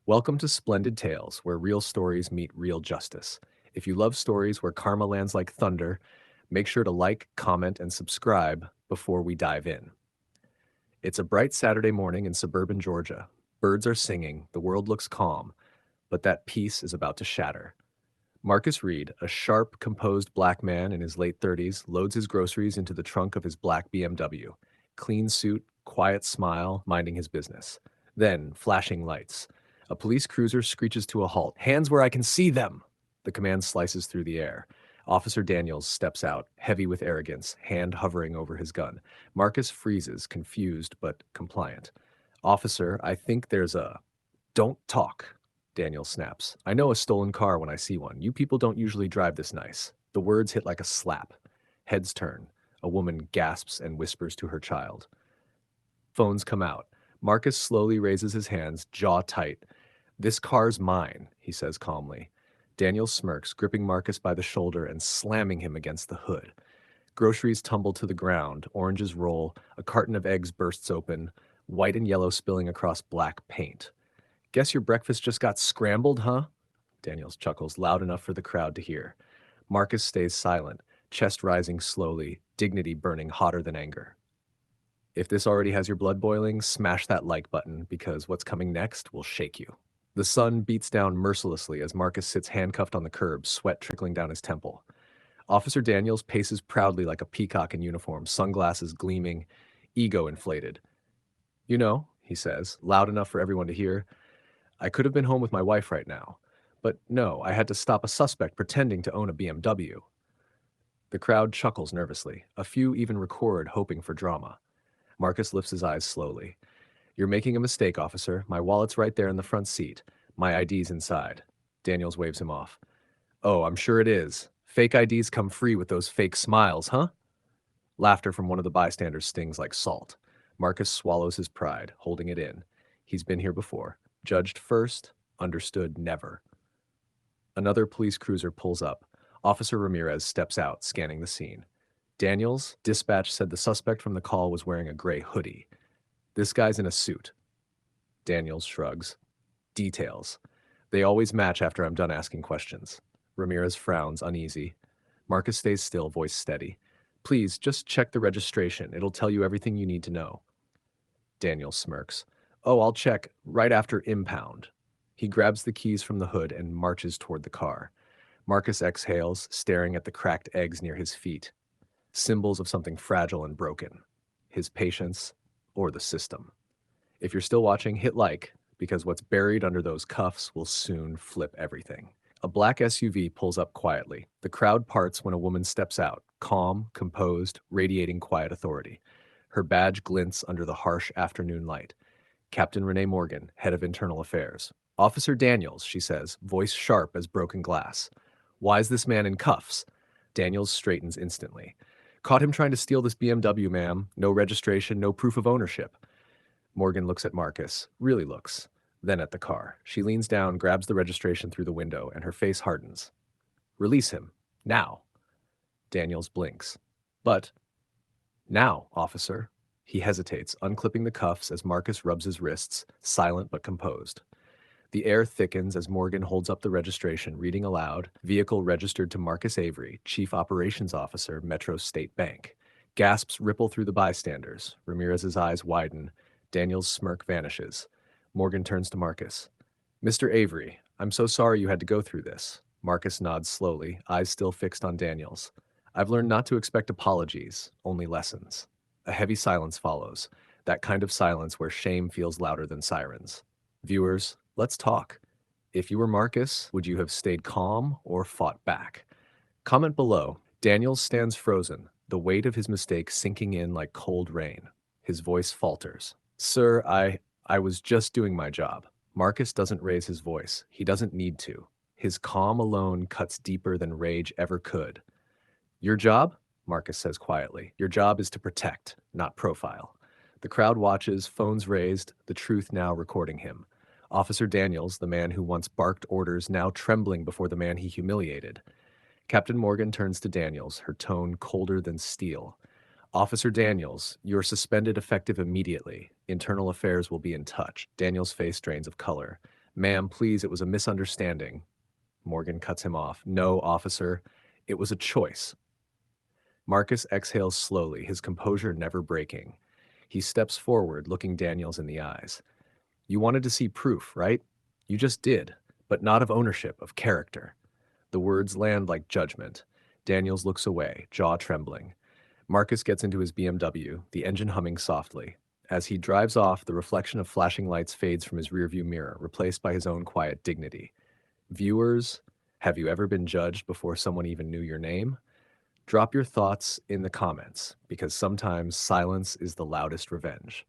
Welcome to Splendid Tales, where real stories meet real justice. If you love stories where karma lands like thunder, make sure to like, comment, and subscribe before we dive in. It's a bright Saturday morning in suburban Georgia. Birds are singing, the world looks calm, but that peace is about to shatter. Marcus Reed, a sharp, composed black man in his late 30s, loads his groceries into the trunk of his black BMW. Clean suit, quiet smile, minding his business. Then, flashing lights. A police cruiser screeches to a halt. Hands where I can see them! The command slices through the air. Officer Daniels steps out, heavy with arrogance, hand hovering over his gun. Marcus freezes, confused but compliant. Officer, I think there's a... Don't talk. Daniel snaps. I know a stolen car when I see one. You people don't usually drive this nice. The words hit like a slap. Heads turn. A woman gasps and whispers to her child. Phones come out. Marcus slowly raises his hands, jaw tight. This car's mine, he says calmly. Daniel smirks, gripping Marcus by the shoulder and slamming him against the hood. Groceries tumble to the ground, oranges roll, a carton of eggs bursts open, white and yellow spilling across black paint. Guess your breakfast just got scrambled, huh? Daniels chuckles loud enough for the crowd to hear. Marcus stays silent, chest rising slowly, dignity burning hotter than anger. If this already has your blood boiling, smash that like button because what's coming next will shake you. The sun beats down mercilessly as Marcus sits handcuffed on the curb, sweat trickling down his temple. Officer Daniels paces proudly like a peacock in uniform, sunglasses gleaming, ego inflated. You know, he says, loud enough for everyone to hear, I could have been home with my wife right now. But no, I had to stop a suspect pretending to own a BMW. The crowd chuckles nervously. A few even record, hoping for drama. Marcus lifts his eyes slowly. You're making a mistake, officer. My wallet's right there in the front seat. My ID's inside. Daniels waves him off. Oh, I'm sure it is. Fake IDs come free with those fake smiles, huh? Laughter from one of the bystanders stings like salt. Marcus swallows his pride, holding it in. He's been here before. Judged first, understood never. Another police cruiser pulls up. Officer Ramirez steps out, scanning the scene. Daniels, dispatch said the suspect from the call was wearing a gray hoodie. This guy's in a suit. Daniels shrugs. Details. They always match after I'm done asking questions. Ramirez frowns, uneasy. Marcus stays still, voice steady. Please, just check the registration. It'll tell you everything you need to know. Daniels smirks. Oh, I'll check right after impound. He grabs the keys from the hood and marches toward the car. Marcus exhales, staring at the cracked eggs near his feet. Symbols of something fragile and broken. His patience or the system. If you're still watching, hit like, because what's buried under those cuffs will soon flip everything. A black SUV pulls up quietly. The crowd parts when a woman steps out, calm, composed, radiating quiet authority. Her badge glints under the harsh afternoon light. Captain Renee Morgan, head of internal affairs. Officer Daniels, she says, voice sharp as broken glass. Why's this man in cuffs? Daniels straightens instantly. Caught him trying to steal this BMW, ma'am. No registration, no proof of ownership. Morgan looks at Marcus, really looks, then at the car. She leans down, grabs the registration through the window, and her face hardens. Release him. Now. Daniels blinks. But, now, officer. He hesitates, unclipping the cuffs as Marcus rubs his wrists, silent but composed. The air thickens as Morgan holds up the registration, reading aloud, vehicle registered to Marcus Avery, Chief Operations Officer, Metro State Bank. Gasps ripple through the bystanders. Ramirez's eyes widen. Daniel's smirk vanishes. Morgan turns to Marcus. Mr. Avery, I'm so sorry you had to go through this. Marcus nods slowly, eyes still fixed on Daniels. I've learned not to expect apologies, only lessons. A heavy silence follows, that kind of silence where shame feels louder than sirens. Viewers, let's talk. If you were Marcus, would you have stayed calm or fought back? Comment below. Daniels stands frozen, the weight of his mistake sinking in like cold rain. His voice falters. Sir, I was just doing my job. Marcus doesn't raise his voice. He doesn't need to. His calm alone cuts deeper than rage ever could. Your job? Marcus says quietly. Your job is to protect, not profile. The crowd watches, phones raised, the truth now recording him. Officer Daniels, the man who once barked orders, now trembling before the man he humiliated. Captain Morgan turns to Daniels, her tone colder than steel. Officer Daniels, you're suspended effective immediately. Internal Affairs will be in touch. Daniels' face drains of color. Ma'am, please, it was a misunderstanding. Morgan cuts him off. No, officer, it was a choice. Marcus exhales slowly, his composure never breaking. He steps forward, looking Daniels in the eyes. You wanted to see proof, right? You just did, but not of ownership, of character. The words land like judgment. Daniels looks away, jaw trembling. Marcus gets into his BMW, the engine humming softly. As he drives off, the reflection of flashing lights fades from his rearview mirror, replaced by his own quiet dignity. Viewers, have you ever been judged before someone even knew your name? Drop your thoughts in the comments, because sometimes silence is the loudest revenge.